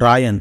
ರಾಯನ್.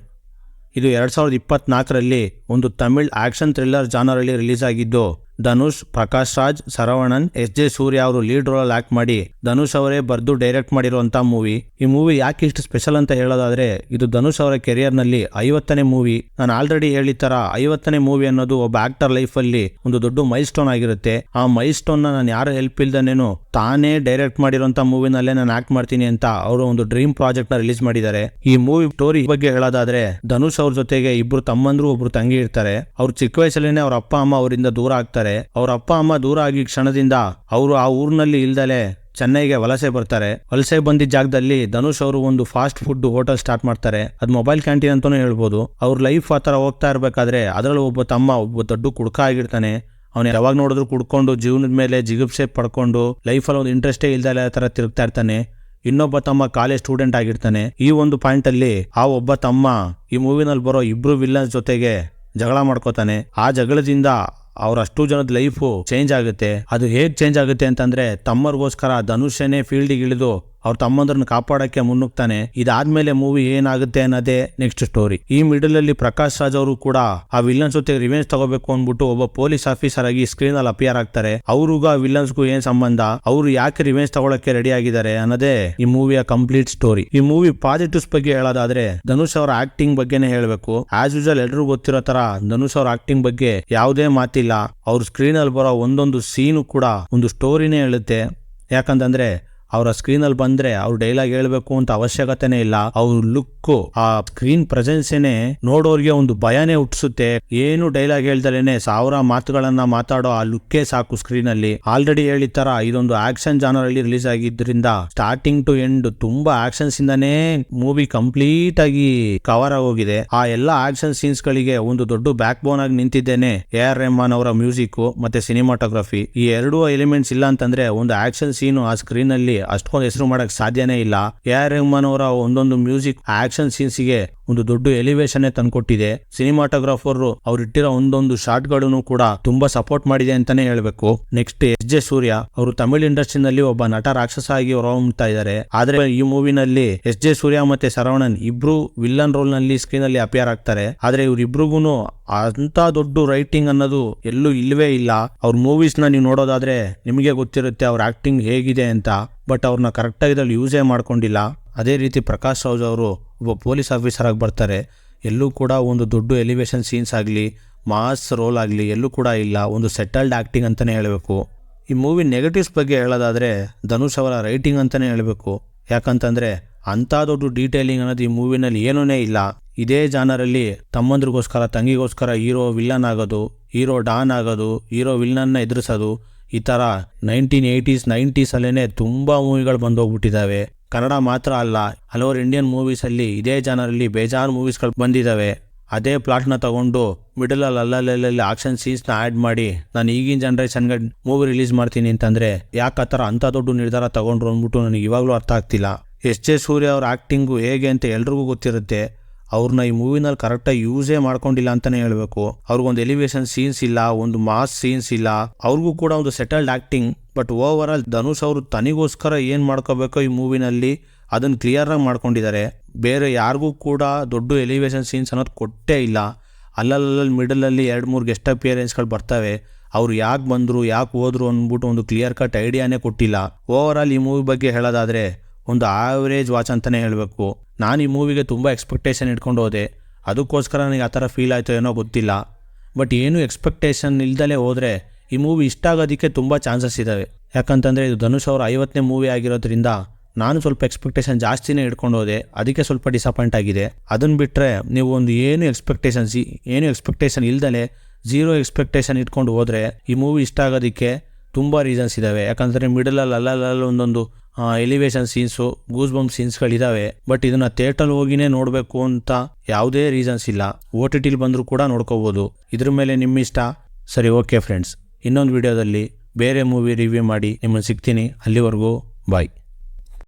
ಇದು 2024ರಲ್ಲಿ ಒಂದು Tamil action thriller ಜಾನರಲ್ಲಿ release ಆಗಿದ್ದು, ಧನುಷ್, ಪ್ರಕಾಶ್ ರಾಜ್, ಶರವಣನ್, ಎಸ್.ಜೆ. ಸೂರ್ಯ ಅವರು ಲೀಡ್ ರೋಲ್ ಆಕ್ಟ್ ಮಾಡಿ ಧನುಷ್ ಅವರೇ ಬರೆದು ಡೈರೆಕ್ಟ್ ಮಾಡಿರುವಂತ ಮೂವಿ. ಈ ಮೂವಿ ಯಾಕೆ ಇಷ್ಟು ಸ್ಪೆಷಲ್ ಅಂತ ಹೇಳೋದಾದ್ರೆ, ಇದು ಧನುಷ್ ಅವರ ಕೆರಿಯರ್ ನಲ್ಲಿ 50ನೇ ಮೂವಿ. ನಾನು ಆಲ್ರೆಡಿ ಹೇಳಿದ ತರ 50ನೇ ಮೂವಿ ಅನ್ನೋದು ಒಬ್ಬ ಆಕ್ಟರ್ ಲೈಫ್ ಅಲ್ಲಿ ಒಂದು ದೊಡ್ಡ ಮೈಲ್ ಸ್ಟೋನ್ ಆಗಿರುತ್ತೆ. ಆ ಮೈಲ್ ಸ್ಟೋನ್ ನಾನು ಯಾರು ಹೆಲ್ಪ್ ಇಲ್ದೇನೇನು ತಾನೇ ಡೈರೆಕ್ಟ್ ಮಾಡಿರುವಂತ ಮೂವಿನಲ್ಲೇ ನಾನು ಆಕ್ಟ್ ಮಾಡ್ತೀನಿ ಅಂತ ಅವರು ಒಂದು ಡ್ರೀಮ್ ಪ್ರಾಜೆಕ್ಟ್ ನ ರಿಲೀಸ್ ಮಾಡಿದ್ದಾರೆ. ಈ ಮೂವಿ ಸ್ಟೋರಿ ಬಗ್ಗೆ ಹೇಳೋದಾದ್ರೆ, ಧನುಷ್ ಅವ್ರ ಜೊತೆಗೆ ಇಬ್ರು ತಮ್ಮಂದ್ರು ಒಬ್ರು ತಂಗಿ ಇರ್ತಾರೆ. ಅವ್ರು ಚಿಕ್ಕ ವಯಸ್ಸಲ್ಲೇನೆ ಅವ್ರ ಅಪ್ಪ ಅಮ್ಮ ಅವರಿಂದ ದೂರ ಆಗ್ತಾರೆ. ಅವ್ರ ಅಪ್ಪ ಅಮ್ಮ ದೂರ ಆಗಿ ಕ್ಷಣದಿಂದ ಅವರು ಆ ಊರಿನಲ್ಲಿ ಇಲ್ದಲೆ ಚೆನ್ನೈಗೆ ವಲಸೆ ಬರ್ತಾರೆ. ವಲಸೆ ಬಂದಿದ್ದ ಜಾಗದಲ್ಲಿ ಧನುಷ್ ಅವರು ಒಂದು ಫಾಸ್ಟ್ ಫುಡ್ ಹೋಟೆಲ್ ಸ್ಟಾರ್ಟ್ ಮಾಡ್ತಾರೆ. ಅದು ಮೊಬೈಲ್ ಕ್ಯಾಂಟೀನ್ ಅಂತಾನೂ ಹೇಳ್ಬೋದು. ಅವ್ರ ಲೈಫ್ ಆ ತರ ಹೋಗ್ತಾ ಇರ್ಬೇಕಾದ್ರೆ ಅದರಲ್ಲಿ ಒಬ್ಬ ತಮ್ಮ ಒಬ್ಬ ದೊಡ್ಡ ಕುಡ್ಕ ಆಗಿರ್ತಾನೆ. ಅವನು ಯಾವಾಗ ನೋಡಿದ್ರು ಕುಡ್ಕೊಂಡು ಜೀವನದ ಮೇಲೆ ಜಿಗುಪ್ಸೆ ಪಡ್ಕೊಂಡು ಲೈಫಲ್ಲಿ ಒಂದು ಇಂಟ್ರೆಸ್ಟೇ ಇಲ್ದಲೆ ಆ ತರ ತಿರುಗ್ತಾ ಇರ್ತಾನೆ. ಇನ್ನೊಬ್ಬ ತಮ್ಮ ಕಾಲೇಜ್ ಸ್ಟೂಡೆಂಟ್ ಆಗಿರ್ತಾನೆ. ಈ ಒಂದು ಪಾಯಿಂಟ್ ಅಲ್ಲಿ ಆ ಒಬ್ಬ ತಮ್ಮ ಈ ಮೂವಿನಲ್ಲಿ ಬರೋ ಇಬ್ರು ವಿಲ್ಲನ್ಸ್ ಜೊತೆಗೆ ಜಗಳ ಮಾಡ್ಕೋತಾನೆ. ಆ ಜಗಳದಿಂದ ಅವ್ರ ಅಷ್ಟು ಜನದ ಲೈಫು ಚೇಂಜ್ ಆಗುತ್ತೆ. ಅದು ಹೇಗ್ ಚೇಂಜ್ ಆಗುತ್ತೆ ಅಂತಂದ್ರೆ, ತಮ್ಮರಿಗೋಸ್ಕರ ಧನುಷನೇ ಫೀಲ್ಡಿಗೆ ಇಳಿದು ಅವ್ರ ತಮ್ಮಂದ್ರನ್ನ ಕಾಪಾಡಕ್ಕೆ ಮುನ್ನುಗ್ತಾನೆ. ಇದಾದ್ಮೇಲೆ ಮೂವಿ ಏನಾಗುತ್ತೆ ಅನ್ನೋದೇ ನೆಕ್ಸ್ಟ್ ಸ್ಟೋರಿ. ಈ ಮಿಡಲ್ ಅಲ್ಲಿ ಪ್ರಕಾಶ್ ರಾಜ್ ಅವರು ಕೂಡ ಆ ವಿಲನ್ಸ್ ಜೊತೆ ರಿವೆಂಜ್ ತಗೋಬೇಕು ಅಂದ್ಬಿಟ್ಟು ಒಬ್ಬ ಪೊಲೀಸ್ ಆಫೀಸರ್ ಆಗಿ ಸ್ಕ್ರೀನ್ ಅಲ್ಲಿ ಅಪಿಯರ್ ಆಗ್ತಾರೆ. ಅವ್ರಿಗೂ ಆ ವಿಲನ್ಸ್ಗೂ ಏನ್ ಸಂಬಂಧ, ಅವ್ರು ಯಾಕೆ ರಿವೆಂಜ್ ತಗೊಳಕ್ಕೆ ರೆಡಿ ಆಗಿದ್ದಾರೆ ಅನ್ನೋದೇ ಈ ಮೂವಿಯ ಕಂಪ್ಲೀಟ್ ಸ್ಟೋರಿ. ಈ ಮೂವಿ ಪಾಸಿಟಿವ್ಸ್ ಬಗ್ಗೆ ಹೇಳೋದಾದ್ರೆ, ಧನುಷ್ ಅವರ ಆಕ್ಟಿಂಗ್ ಬಗ್ಗೆನೇ ಹೇಳ್ಬೇಕು. ಆಸ್ ಯೂಶಲ್ ಎಲ್ರಿಗೂ ಗೊತ್ತಿರೋ ತರ ಧನುಷ್ ಅವರ ಆಕ್ಟಿಂಗ್ ಬಗ್ಗೆ ಯಾವುದೇ ಮಾತಿಲ್ಲ. ಅವ್ರ ಸ್ಕ್ರೀನ್ ಅಲ್ಲಿ ಬರೋ ಒಂದೊಂದು ಸೀನು ಕೂಡ ಒಂದು ಸ್ಟೋರಿನೇ ಹೇಳುತ್ತೆ. ಯಾಕಂತಂದ್ರೆ ಅವರ ಸ್ಕ್ರೀನ್ ಅಲ್ಲಿ ಬಂದ್ರೆ ಅವ್ರು ಡೈಲಾಗ್ ಹೇಳ್ಬೇಕು ಅಂತ ಅವಶ್ಯಕತೆನೇ ಇಲ್ಲ. ಅವ್ರ ಲುಕ್, ಆ ಸ್ಕ್ರೀನ್ ಪ್ರೆಸೆನ್ಸೇನೆ ನೋಡೋರ್ಗೆ ಒಂದು ಭಯನೇ ಹುಟ್ಟಿಸುತ್ತೆ. ಏನು ಡೈಲಾಗ್ ಹೇಳ್ದಲೇನೆ 1000 ಮಾತುಗಳನ್ನ ಮಾತಾಡೋ ಆ ಲುಕ್ಕೇ ಸಾಕು ಸ್ಕ್ರೀನ್ ಅಲ್ಲಿ. ಆಲ್ರೆಡಿ ಹೇಳಿದ ತರ ಇದೊಂದು ಆಕ್ಷನ್ ಜಾನರ್ ಅಲ್ಲಿ ರಿಲೀಸ್ ಆಗಿದ್ರಿಂದ ಸ್ಟಾರ್ಟಿಂಗ್ ಟು ಎಂಡ್ ತುಂಬಾ ಆಕ್ಷನ್ಸ್ ಇಂದಾನೇ ಮೂವಿ ಕಂಪ್ಲೀಟ್ ಆಗಿ ಕವರ್ ಆಗೋಗಿದೆ. ಆ ಎಲ್ಲಾ ಆಕ್ಷನ್ ಸೀನ್ಸ್ ಗಳಿಗೆ ಒಂದು ದೊಡ್ಡ ಬ್ಯಾಕ್ ಬೋನ್ ಆಗಿ ನಿಂತಿದ್ದೇನೆ AR ರೆಹಮಾನ್ ಅವರ ಮ್ಯೂಸಿಕ್ ಮತ್ತೆ ಸಿನಿಮಾಟೋಗ್ರಫಿ. ಈ ಎರಡು ಎಲಿಮೆಂಟ್ಸ್ ಇಲ್ಲ ಅಂತಂದ್ರೆ ಒಂದು ಆಕ್ಷನ್ ಸೀನ್ ಆ ಸ್ಕ್ರೀನ್ ಅಲ್ಲಿ ಅಷ್ಟೊಂದು ಹೆಸರು ಮಾಡಕ್ ಸಾಧ್ಯನೇ ಇಲ್ಲ. AR ರೆಹಮಾನ್ ಅವರ ಒಂದೊಂದು ಮ್ಯೂಸಿಕ್ ಆಕ್ಷನ್ ಸೀನ್ಸ್ ಗೆ ಒಂದು ದೊಡ್ಡ ಎಲಿವೇಶನ್ ತಂದ್ಕೊಟ್ಟಿದೆ. ಸಿನಿಮಾಟೋಗ್ರಾಫರ್ ಅವ್ರು ಇಟ್ಟಿರೋ ಒಂದೊಂದು ಶಾರ್ಟ್ ಗಳನ್ನು ಕೂಡ ತುಂಬಾ ಸಪೋರ್ಟ್ ಮಾಡಿದೆ ಅಂತಾನೆ ಹೇಳ್ಬೇಕು. ನೆಕ್ಸ್ಟ್ ಎಸ್.ಜೆ. ಸೂರ್ಯ ಅವರು ತಮಿಳ್ ಇಂಡಸ್ಟ್ರಿನಲ್ಲಿ ಒಬ್ಬ ನಟ ರಾಕ್ಷಸ ಆಗಿ ಹೊರಹೊಮ್ಮುತ್ತಾ ಇದ್ದಾರೆ. ಆದ್ರೆ ಈ ಮೂವಿನಲ್ಲಿ ಎಸ್.ಜೆ. ಸೂರ್ಯ ಮತ್ತೆ ಶರವಣನ್ ಇಬ್ರು ವಿಲ್ಲನ್ ರೋಲ್ ನಲ್ಲಿ ಸ್ಕ್ರೀನ್ ಅಲ್ಲಿ ಅಪಿಯರ್ ಆಗ್ತಾರೆ. ಆದ್ರೆ ಇವ್ರಿಬ್ರಿಗೂನು ಅಂತ ದೊಡ್ಡ ರೈಟಿಂಗ್ ಅನ್ನೋದು ಎಲ್ಲೂ ಇಲ್ವೇ ಇಲ್ಲ. ಅವ್ರ ಮೂವೀಸ್ ನ ನೀವು ನೋಡೋದಾದ್ರೆ ನಿಮಗೆ ಗೊತ್ತಿರುತ್ತೆ ಅವ್ರ ಆಕ್ಟಿಂಗ್ ಹೇಗಿದೆ ಅಂತ. ಬಟ್ ಅವ್ರನ್ನ ಕರೆಕ್ಟಾಗಿ ಇದ್ರಲ್ಲಿ ಯೂಸೇ ಮಾಡ್ಕೊಂಡಿಲ್ಲ. ಅದೇ ರೀತಿ ಪ್ರಕಾಶ್ ರಾಜ್ ಅವರು ಒಬ್ಬ ಪೊಲೀಸ್ ಆಫೀಸರ್ ಆಗಿ ಬರ್ತಾರೆ. ಎಲ್ಲೂ ಕೂಡ ಒಂದು ದೊಡ್ಡ ಎಲಿವೇಶನ್ ಸೀನ್ಸ್ ಆಗಲಿ ಮಾಸ್ ರೋಲ್ ಆಗಲಿ ಎಲ್ಲೂ ಕೂಡ ಇಲ್ಲ. ಒಂದು ಸೆಟಲ್ಡ್ ಆಕ್ಟಿಂಗ್ ಅಂತಾನೆ ಹೇಳಬೇಕು. ಈ ಮೂವಿ ನೆಗೆಟಿವ್ಸ್ ಬಗ್ಗೆ ಹೇಳೋದಾದ್ರೆ, ಧನುಷ್ ಅವರ ರೈಟಿಂಗ್ ಅಂತಾನೆ ಹೇಳಬೇಕು. ಯಾಕಂತಂದ್ರೆ ಅಂಥ ದೊಡ್ಡ ಡೀಟೇಲಿಂಗ್ ಅನ್ನೋದು ಈ ಮೂವಿನಲ್ಲಿ ಏನೂನೇ ಇಲ್ಲ. ಇದೇ ಜಾನರಲ್ಲಿ ತಮ್ಮಂದ್ರಿಗೋಸ್ಕರ ತಂಗಿಗೋಸ್ಕರ ಹೀರೋ ವಿಲ್ಲನ್ ಆಗೋದು, ಹೀರೋ ಡಾನ್ ಆಗೋದು, ಹೀರೋ ವಿಲ್ಲನ್ನ ಎದುರಿಸೋದು, ಈ ಥರ 1980s 90s ಅಲ್ಲೇನೆ ತುಂಬಾ ಮೂವಿಗಳು ಬಂದೋಗ್ಬಿಟ್ಟಿದ್ದಾವೆ. ಕನ್ನಡ ಮಾತ್ರ ಅಲ್ಲ, ಹಲವಾರು ಇಂಡಿಯನ್ ಮೂವೀಸ್ ಅಲ್ಲಿ ಇದೇ ಜಾನರಲ್ಲಿ ಬೇಜಾರು ಮೂವೀಸ್ಗಳು ಬಂದಿದ್ದಾವೆ. ಅದೇ ಪ್ಲಾಟ್ನ ತಗೊಂಡು ಮಿಡಲ್ ಅಲ್ಲಲ್ಲಿ ಆಕ್ಷನ್ ಸೀನ್ಸ್ನ ಆ್ಯಡ್ ಮಾಡಿ ನಾನು ಈಗಿನ ಜನ್ರೇಷನ್ಗೆ ಮೂವಿ ರಿಲೀಸ್ ಮಾಡ್ತೀನಿ ಅಂತಂದ್ರೆ ಯಾಕೆ ಆ ಥರ ಅಂಥ ದೊಡ್ಡ ನಿರ್ಧಾರ ತಗೊಂಡ್ರು ಅಂದ್ಬಿಟ್ಟು ನನಗೆ ಇವಾಗಲೂ ಅರ್ಥ ಆಗ್ತಿಲ್ಲ. ಎಸ್.ಜೆ. ಸೂರ್ಯ ಅವ್ರ ಆ್ಯಕ್ಟಿಂಗು ಹೇಗೆ ಅಂತ ಎಲ್ರಿಗೂ ಗೊತ್ತಿರುತ್ತೆ. ಅವ್ರನ್ನ ಈ ಮೂವಿನಲ್ಲಿ ಕರೆಕ್ಟಾಗಿ ಯೂಸೇ ಮಾಡ್ಕೊಂಡಿಲ್ಲ ಅಂತಾನೆ ಹೇಳ್ಬೇಕು. ಅವ್ರಿಗೊಂದು ಎಲಿವೇಶನ್ ಸೀನ್ಸ್ ಇಲ್ಲ, ಒಂದು ಮಾಸ್ ಸೀನ್ಸ್ ಇಲ್ಲ. ಅವ್ರಿಗೂ ಕೂಡ ಒಂದು settled acting. But over all Dhanush ಅವರು ತನಿಗೋಸ್ಕರ ಏನು ಮಾಡ್ಕೋಬೇಕೋ ಈ ಮೂವಿನಲ್ಲಿ ಅದನ್ನು ಕ್ಲಿಯರ್ ಆಗಿ ಮಾಡ್ಕೊಂಡಿದ್ದಾರೆ. ಬೇರೆ ಯಾರಿಗೂ ಕೂಡ ದೊಡ್ಡ ಎಲಿವೇಶನ್ ಸೀನ್ಸ್ ಅನ್ನೋದು ಕೊಟ್ಟೇ ಇಲ್ಲ. ಅಲ್ಲಲ್ಲಿ ಮಿಡಲಲ್ಲಿ 2-3 ಗೆಸ್ಟ್ ಅಪಿಯರೆನ್ಸ್ಗಳು ಬರ್ತವೆ. ಅವ್ರು ಯಾಕೆ ಬಂದರು ಯಾಕೆ ಹೋದ್ರು ಅಂದ್ಬಿಟ್ಟು ಒಂದು ಕ್ಲಿಯರ್ ಕಟ್ ಐಡಿಯಾನೇ ಕೊಟ್ಟಿಲ್ಲ. ಓವರ್ ಆಲ್ ಈ ಮೂವಿ ಬಗ್ಗೆ ಹೇಳೋದಾದ್ರೆ ಒಂದು ಆವರೇಜ್ ವಾಚ್ ಅಂತಲೇ ಹೇಳಬೇಕು. ನಾನು ಈ ಮೂವಿಗೆ ತುಂಬ ಎಕ್ಸ್ಪೆಕ್ಟೇಷನ್ ಇಟ್ಕೊಂಡು ಹೋದೆ. ಅದಕ್ಕೋಸ್ಕರ ನನಗೆ ಆ ಥರ ಫೀಲ್ ಆಯಿತು ಏನೋ ಗೊತ್ತಿಲ್ಲ. ಬಟ್ ಏನು ಎಕ್ಸ್ಪೆಕ್ಟೇಷನ್ ಇಲ್ದಲೇ ಹೋದರೆ ಈ ಮೂವಿ ಇಷ್ಟ ಆಗೋದಕ್ಕೆ ತುಂಬ ಚಾನ್ಸಸ್ ಇದ್ದಾವೆ. ಯಾಕಂತಂದರೆ ಇದು ಧನುಷ್ ಅವರ 50ನೇ ಮೂವಿ ಆಗಿರೋದ್ರಿಂದ ನಾನು ಸ್ವಲ್ಪ ಎಕ್ಸ್ಪೆಕ್ಟೇಷನ್ ಜಾಸ್ತಿನೇ ಇಟ್ಕೊಂಡು ಹೋದೆ. ಅದಕ್ಕೆ ಸ್ವಲ್ಪ ಡಿಸಪಾಯಿಂಟ್ ಆಗಿದೆ. ಅದನ್ನು ಬಿಟ್ಟರೆ ನೀವು ಒಂದು ಏನು ಎಕ್ಸ್ಪೆಕ್ಟೇಷನ್ ಇಲ್ದಲೇ 0 ಎಕ್ಸ್ಪೆಕ್ಟೇಷನ್ ಇಟ್ಕೊಂಡು ಹೋದರೆ ಈ ಮೂವಿ ಇಷ್ಟ ಆಗೋದಕ್ಕೆ ತುಂಬ ರೀಸನ್ಸ್ ಇದ್ದಾವೆ. ಯಾಕಂದರೆ ಮಿಡಲಲ್ಲಿ ಅಲ್ಲಲ್ಲಿ ಒಂದೊಂದು ಎಲಿವೇಶನ್ ಸೀನ್ಸು, ಗೂಸ್ ಬಂಪ್ ಸೀನ್ಸ್ಗಳಿದ್ದಾವೆ. ಬಟ್ ಇದನ್ನು ಥಿಯೇಟ್ರಲ್ಲಿ ಹೋಗಿನೇ ನೋಡಬೇಕು ಅಂತ ಯಾವುದೇ ರೀಸನ್ಸ್ ಇಲ್ಲ. OTTಲಿ ಬಂದರೂ ಕೂಡ ನೋಡ್ಕೋಬೋದು. ಇದ್ರ ಮೇಲೆ ನಿಮ್ಮ ಇಷ್ಟ. ಸರಿ, ಓಕೆ ಫ್ರೆಂಡ್ಸ್, ಇನ್ನೊಂದು ವಿಡಿಯೋದಲ್ಲಿ ಬೇರೆ ಮೂವಿ ರಿವ್ಯೂ ಮಾಡಿ ನಿಮ್ಮನ್ನು ಸಿಗ್ತೀನಿ. ಅಲ್ಲಿವರೆಗೂ ಬಾಯ್.